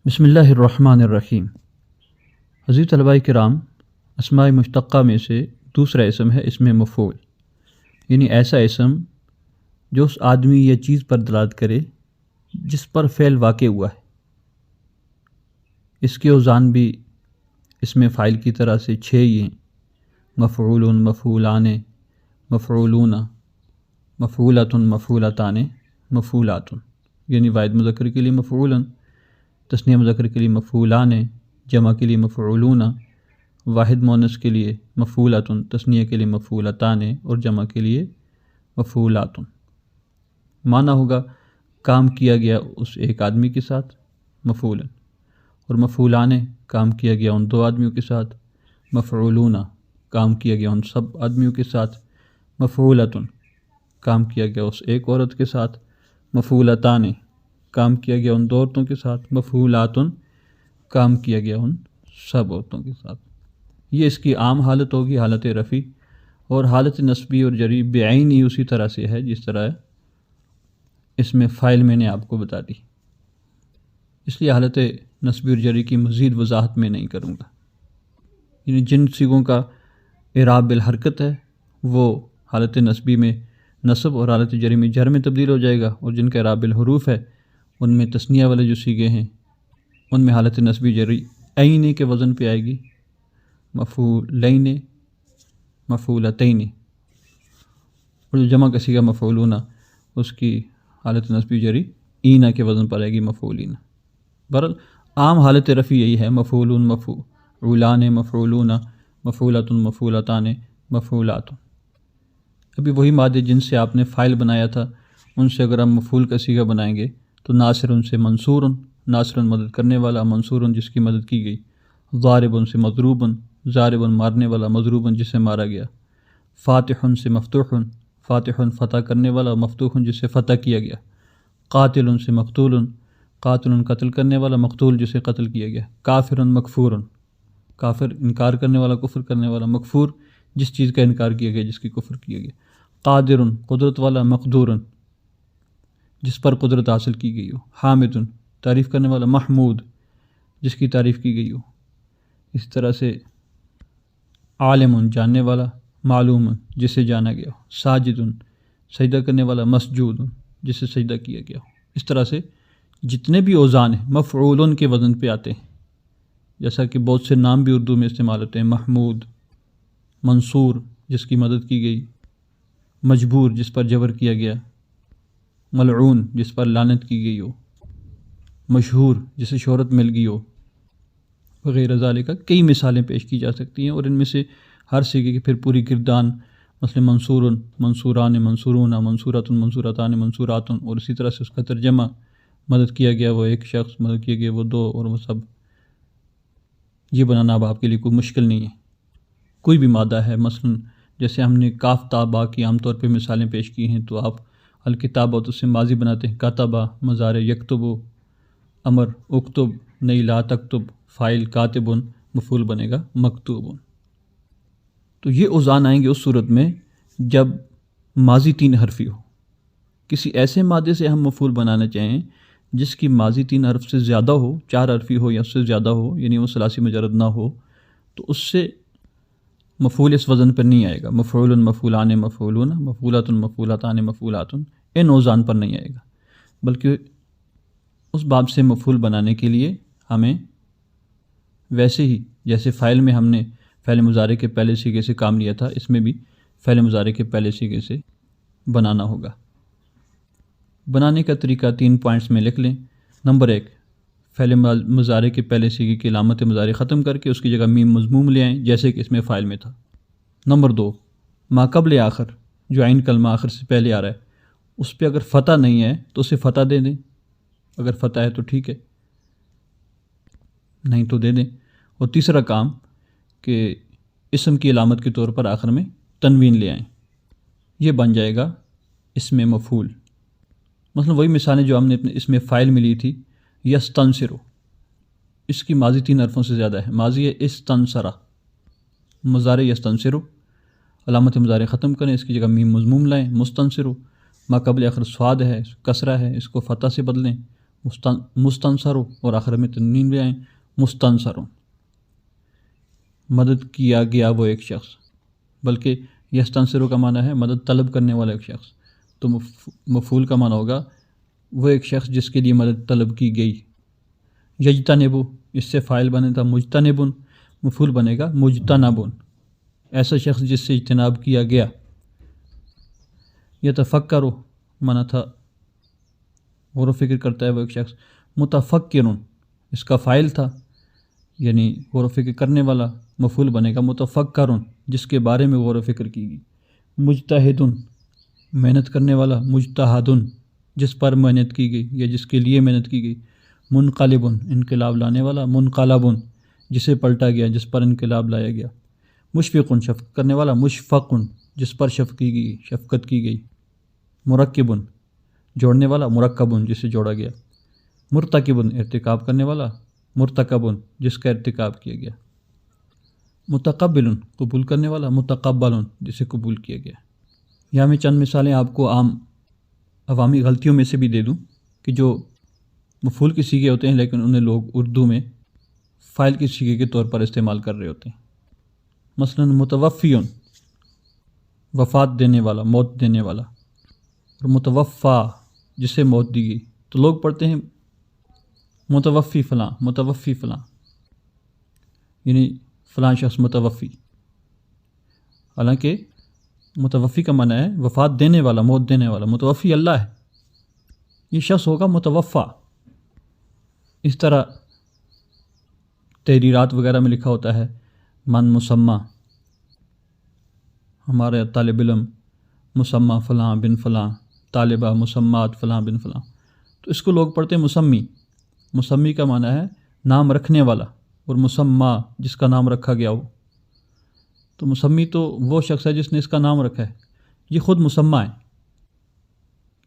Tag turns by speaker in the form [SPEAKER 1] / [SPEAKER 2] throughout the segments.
[SPEAKER 1] بسم اللہ الرحمن الرحیم۔ عزیز طلباء کرام، اسماء مشتقہ میں سے دوسرا اسم ہے اسم مفعول، یعنی ایسا اسم جو اس آدمی یا چیز پر دلالت کرے جس پر فعل واقع ہوا ہے۔ اس کے اوزان بھی اسم فاعل کی طرح سے 6 ہی ہیں: مفعول، مفعولان، مفعولون، مفعولۃ، مفعولتان، مفعولات، یعنی واحد مذکر کے لیے مفعول، تثنیہ مذکر کے لیے مفعولان، جمع کے لیے مفعولون، واحد مؤنث کے لیے مفعولۃ، تثنیہ کے لیے مفعولتان اور جمع کے لیے مفعولات۔ معنی ہوگا کام کیا گیا اس ایک آدمی کے ساتھ مفعول، اور مفعولان کام کیا گیا ان 2 آدمیوں کے ساتھ، مفعولون کام کیا گیا ان سب آدمیوں کے ساتھ، مفعولۃ کام کیا گیا اس ایک عورت کے ساتھ، مفعولتان کام کیا گیا ان 2 عورتوں کے ساتھ، مفعولات کام کیا گیا ان سب عورتوں کے ساتھ۔ یہ اس کی عام حالت ہوگی، حالت رفع، اور حالت نصبی اور جری بعین ہی اسی طرح سے ہے جس طرح اس میں فاعل میں نے آپ کو بتا دی، اس لیے حالت نصبی اور جری کی مزید وضاحت میں نہیں کروں گا۔ یعنی جن صیغوں کا اعراب بالحرکت ہے وہ حالت نصبی میں نصب اور حالت جری میں جر میں تبدیل ہو جائے گا، اور جن کا اعراب بالحروف ہے ان میں تثنیہ والے جو صیغے ہیں ان میں حالت نصبی جری عین کے وزن پہ آئے گی، مفعولین، مفعولتین، اور جو جمع کا صیغہ مفعولون اس کی حالت نصبی جری اینا کے وزن پر آئے گی، مفعولین۔ بہرحال عام حالت رفع یہی ہے: مفعولون، مفعولان، مفعولون، مفعولۃ، مفعولتان، مفعولات۔ ابھی وہی مادے جن سے آپ نے فاعل بنایا تھا ان سے اگر ہم مفعول کا صیغہ بنائیں گے تو ناصر سے منصور، ناصر مدد کرنے والا، منصور جس کی مدد کی گئی، ضارب سے مضروب، ضارب مارنے والا، مضروب جس سے مارا گیا، فاتح سے مفتوح، فاتح فتح کرنے والا، مفتوح جس سے فتح کیا گیا، قاتل سے مقتول، قاتل قتل کرنے والا، مقتول جسے قتل کیا گیا، کافر مکفور، کافر انکار کرنے والا، کفر کرنے والا، مکفور جس چیز کا انکار کیا گیا، جس کی کفر کیا گیا، قادر قدرت والا، مقدور جس پر قدرت حاصل کی گئی ہو، حامد تعریف کرنے والا، محمود جس کی تعریف کی گئی ہو۔ اس طرح سے عالم جاننے والا، معلوم جسے جانا گیا ہو، ساجد سجدہ کرنے والا، مسجود جسے سجدہ کیا گیا ہو۔ اس طرح سے جتنے بھی اوزان ہیں مفعولن کے وزن پہ آتے ہیں، جیسا کہ بہت سے نام بھی اردو میں استعمال ہوتے ہیں: محمود، منصور جس کی مدد کی گئی، مجبور جس پر جبر کیا گیا، ملعون جس پر لعنت کی گئی ہو، مشہور جسے شہرت مل گئی ہو، وغیرہ ذالک۔ کئی مثالیں پیش کی جا سکتی ہیں، اور ان میں سے ہر صیغے کی پھر پوری گردان، مثلا منصور، منصوران، منصورون، منصورات، منصورتان، منصورات، اور اسی طرح سے اس کا ترجمہ، مدد کیا گیا وہ ایک شخص، مدد کیا گیا وہ 2، اور وہ سب۔ یہ بنانا اب آپ کے لیے کوئی مشکل نہیں ہے۔ کوئی بھی مادہ ہے، مثلا جیسے ہم نے کاف تا با کی عام طور پہ مثالیں پیش کی ہیں، تو آپ الکتابہ تو اس سے ماضی بناتے ہیں، کاتبہ، مضارع یکتب، امر اکتب، نہیں لا تکتب، فاعل کاتب، مفعول بنے گا مکتوب۔ تو یہ اوزان آئیں گے اس صورت میں جب ماضی 3 حرفی ہو۔ کسی ایسے مادے سے ہم مفعول بنانا چاہیں جس کی ماضی 3 حرف سے زیادہ ہو، 4 حرفی ہو یا اس سے زیادہ ہو، یعنی وہ ثلاثی مجرد نہ ہو، تو اس سے مفعول اس وزن پر نہیں آئے گا۔ مفعول، مفعولان، مفعولون، مفعولۃ، مفعولتان، مفعولات، ان اوزان پر نہیں آئے گا، بلکہ اس باب سے مفعول بنانے کے لیے ہمیں ویسے ہی جیسے فاعل میں ہم نے فعل مضارع کے پہلے صیغے سے کام لیا تھا، اس میں بھی فعل مضارع کے پہلے صیغے سے بنانا ہوگا۔ بنانے کا طریقہ 3 پوائنٹس میں لکھ لیں۔ نمبر 1، فعل مضارع کے پہلے صیغے کی علامت مضارع ختم کر کے اس کی جگہ میم مضموم لے آئیں، جیسے کہ اس میں فاعل میں تھا۔ نمبر 2، ما قبل آخر جو عین کلمہ آخر سے پہلے آ رہا ہے اس پہ اگر فتح نہیں ہے تو اسے فتح دے دیں، اگر فتح ہے تو ٹھیک ہے، نہیں تو دے دیں۔ اور تیسرا کام کہ اسم کی علامت کے طور پر آخر میں تنوین لے آئیں، یہ بن جائے گا اسم مفعول۔ مثلا وہی مثالیں جو ہم نے اپنے اسم فاعل میں لی تھی، یستنصر، اس کی ماضی 3 حرفوں سے زیادہ ہے، ماضی ہے استنصرہ، مضارع یستنصر، علامت مضارع ختم کریں، اس کی جگہ میم مضموم لائیں، مستنصر، ما قبل آخر سواد ہے، کسرہ ہے، اس کو فتح سے بدلیں، مستنصر اور آخر میں تنوین بھی آئیں مستنصر، مدد کیا گیا وہ ایک شخص، بلکہ یستنصر کا معنی ہے مدد طلب کرنے والا ایک شخص، تو مفعول کا معنی ہوگا وہ ایک شخص جس کے لیے مدد طلب کی گئی۔ یجتنبو، اس سے فاعل بنے تھا مجتنبن، مفعول بنے گا مجتنبن، ایسا شخص جس سے اجتناب کیا گیا۔ یتفکرو معنی تھا غور و فکر کرتا ہے وہ ایک شخص، متفکرن اس کا فاعل تھا یعنی غور و فکر کرنے والا، مفعول بنے گا متفکرن جس کے بارے میں غور و فکر کی گئی۔ مجتہدن محنت کرنے والا، مجتہدن جس پر محنت کی گئی یا جس کے لیے محنت کی گئی۔ منقلبن انقلاب لانے والا، منقلبن جسے پلٹا گیا، جس پر انقلاب لایا گیا۔ مشفقن شفقت کرنے والا، مشفقن جس پر شفقت کی گئی۔ مرکبن جوڑنے والا، مرکبن جسے جوڑا گیا۔ مرتکبن ارتکاب کرنے والا، مرتکبن جس کا ارتکاب کیا گیا۔ متقبل قبول کرنے والا، متقبل جسے قبول کیا گیا۔ یہاں میں چند مثالیں آپ کو عام عوامی غلطیوں میں سے بھی دے دوں کہ جو مفعول کے صیغے ہوتے ہیں لیکن انہیں لوگ اردو میں فاعل کے صیغے کے طور پر استعمال کر رہے ہوتے ہیں۔ مثلا متوفیون وفات دینے والا، موت دینے والا، اور متوفا جسے موت دی گئی، تو لوگ پڑھتے ہیں متوفی فلاں، متوفی فلاں یعنی فلاں شخص متوفی، حالانکہ متوفی کا معنی ہے وفات دینے والا، موت دینے والا، متوفی اللہ ہے، یہ شخص ہوگا متوفا۔ اس طرح تحریرات وغیرہ میں لکھا ہوتا ہے من مسمى، ہمارے طالب علم مسمى فلاں بن فلاں، طالبہ مسمات فلاں بن فلاں، تو اس کو لوگ پڑھتے ہیں مسمی۔ مسمی کا معنی ہے نام رکھنے والا، اور مسمى جس کا نام رکھا گیا ہو، تو مسمی تو وہ شخص ہے جس نے اس کا نام رکھا ہے، یہ خود مسمى ہے۔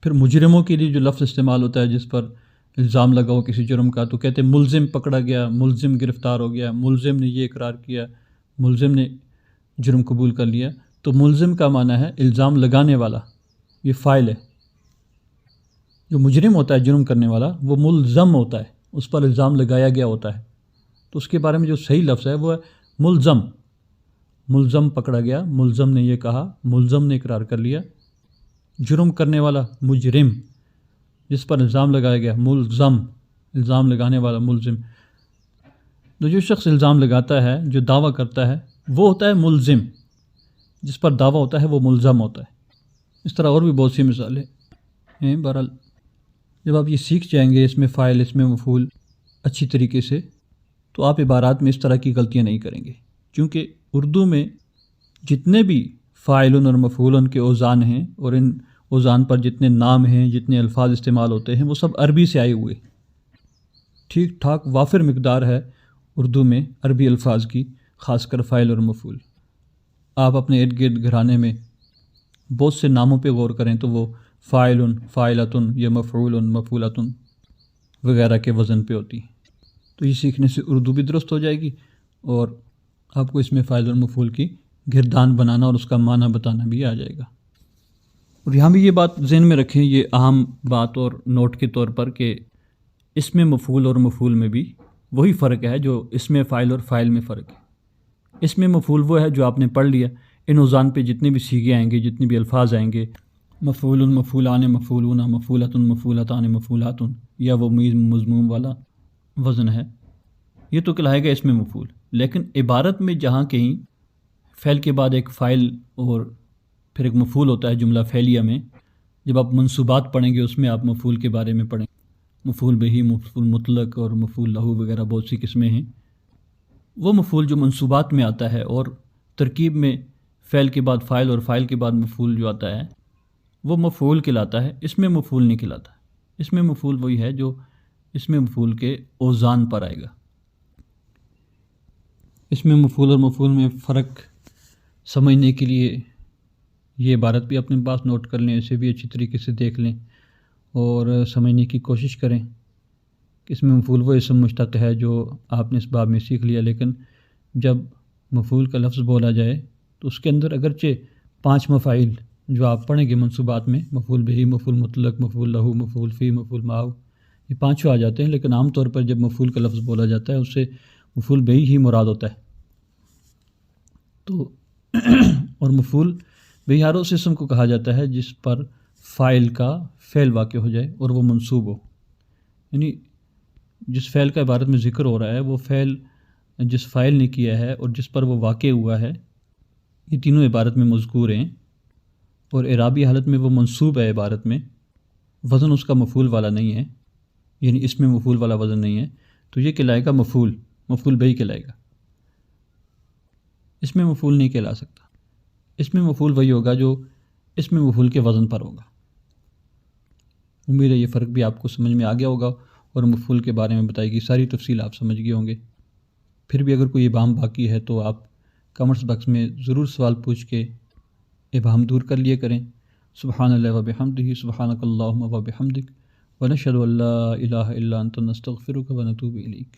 [SPEAKER 1] پھر مجرموں کے لیے جو لفظ استعمال ہوتا ہے جس پر الزام لگا ہو کسی جرم کا، تو کہتے ہیں ملزم پکڑا گیا، ملزم گرفتار ہو گیا، ملزم نے یہ اقرار کیا، ملزم نے جرم قبول کر لیا۔ تو ملزم کا معنی ہے الزام لگانے والا، یہ فاعل ہے۔ جو مجرم ہوتا ہے جرم کرنے والا وہ ملزم ہوتا ہے، اس پر الزام لگایا گیا ہوتا ہے، تو اس کے بارے میں جو صحیح لفظ ہے وہ ہے ملزم۔ ملزم پکڑا گیا، ملزم نے یہ کہا، ملزم نے اقرار کر لیا۔ جرم کرنے والا مجرم، جس پر الزام لگایا گیا ملزم، الزام لگانے والا ملزم۔ تو جو شخص الزام لگاتا ہے، جو دعویٰ کرتا ہے، وہ ہوتا ہے ملزم، جس پر دعویٰ ہوتا ہے وہ ملزم ہوتا ہے۔ اس طرح اور بھی بہت سی مثالیں ہیں۔ بہرحال جب آپ یہ سیکھ جائیں گے اس میں فاعل، اس میں مفعول اچھی طریقے سے، تو آپ عبارات میں اس طرح کی غلطیاں نہیں کریں گے، کیونکہ اردو میں جتنے بھی فاعلن اور مفعولن کے اوزان ہیں اور ان اوزان پر جتنے نام ہیں، جتنے الفاظ استعمال ہوتے ہیں، وہ سب عربی سے آئے ہوئے، ٹھیک ٹھاک وافر مقدار ہے اردو میں عربی الفاظ کی، خاص کر فاعل اور مفعول۔ آپ اپنے ارد گرد گھرانے میں بہت سے ناموں پہ غور کریں تو وہ فاعل، فاعلۃ یا مفعول، مفعولۃ وغیرہ کے وزن پہ ہوتی ہیں۔ تو یہ سیکھنے سے اردو بھی درست ہو جائے گی، اور آپ کو اس میں فاعل اور مفعول کی گردان بنانا اور اس کا معنی بتانا بھی آ جائے گا۔ اور یہاں بھی یہ بات ذہن میں رکھیں، یہ اہم بات اور نوٹ کے طور پر، کہ اس میں مفعول اور مفعول میں بھی وہی فرق ہے جو اس میں فاعل اور فاعل میں فرق ہے۔ اس میں مفعول وہ ہے جو آپ نے پڑھ لیا، ان اوزان پہ جتنے بھی صیغے آئیں گے، جتنے بھی الفاظ آئیں گے، مفعول، مفعولان، مفعولون، مفعولۃ، مفعولتان، مفعولات، یا وہ مضموم والا وزن ہے، یہ تو کہلائے گا اس میں مفعول۔ لیکن عبارت میں جہاں کہیں فعل کے بعد ایک فاعل اور پھر ایک مفعول ہوتا ہے جملہ فعلیہ میں، جب آپ منصوبات پڑھیں گے اس میں آپ مفعول کے بارے میں پڑھیں، مفعول بہ، مفعول مطلق اور مفعول لہ وغیرہ بہت سی قسمیں ہیں۔ وہ مفعول جو منصوبات میں آتا ہے اور ترکیب میں فعل کے بعد فاعل اور فاعل کے بعد مفعول جو آتا ہے وہ مفعول کہلاتا ہے، اس میں مفعول نہیں کہلاتا۔ اس میں مفعول وہی ہے جو اس میں مفعول کے اوزان پر آئے گا۔ اس میں مفعول اور مفعول میں فرق سمجھنے کے لیے یہ عبارت بھی اپنے پاس نوٹ کر لیں، اسے بھی اچھی طریقے سے دیکھ لیں اور سمجھنے کی کوشش کریں کہ اس میں مفعول وہ اسم مشتق ہے جو آپ نے اس باب میں سیکھ لیا، لیکن جب مفعول کا لفظ بولا جائے تو اس کے اندر اگرچہ 5 مفاعیل جو آپ پڑھیں گے منصوبات میں، مفعول بہ، مفعول مطلق، مفعول لہ، مفعول فی، مفعول معہ، یہ پانچوں آ جاتے ہیں، لیکن عام طور پر جب مفعول کا لفظ بولا جاتا ہے اس سے مفعول بہی ہی مراد ہوتا ہے۔ تو اور مفعول بہی ہر اس اسم کو کہا جاتا ہے جس پر فاعل کا فعل واقع ہو جائے اور وہ منصوب ہو، یعنی جس فعل کا عبارت میں ذکر ہو رہا ہے وہ فعل جس فاعل نے کیا ہے اور جس پر وہ واقع ہوا ہے، یہ تینوں عبارت میں مذکور ہیں، اور اعرابی حالت میں وہ منصوب ہے، عبارت میں وزن اس کا مفعول والا نہیں ہے، یعنی اس میں مفعول والا وزن نہیں ہے، تو یہ کہلائے گا مفعول بہی کہلائے گا، اس میں مفعول نہیں کہلا سکتا۔ اس میں مفعول وہی ہوگا جو اس میں مفعول کے وزن پر ہوگا۔ امید ہے یہ فرق بھی آپ کو سمجھ میں آ گیا ہوگا اور مفعول کے بارے میں بتائی گئی ساری تفصیل آپ سمجھ گئے ہوں گے۔ پھر بھی اگر کوئی ابہام باقی ہے تو آپ کمنٹس باکس میں ضرور سوال پوچھ کے ابہام دور کر لیا کریں۔ سبحان اللہ و بحمدہ، سبحانک اللہم و بحمدک، ونشہد ان لا الہ الا انت نستغفرک و نتوب الیک۔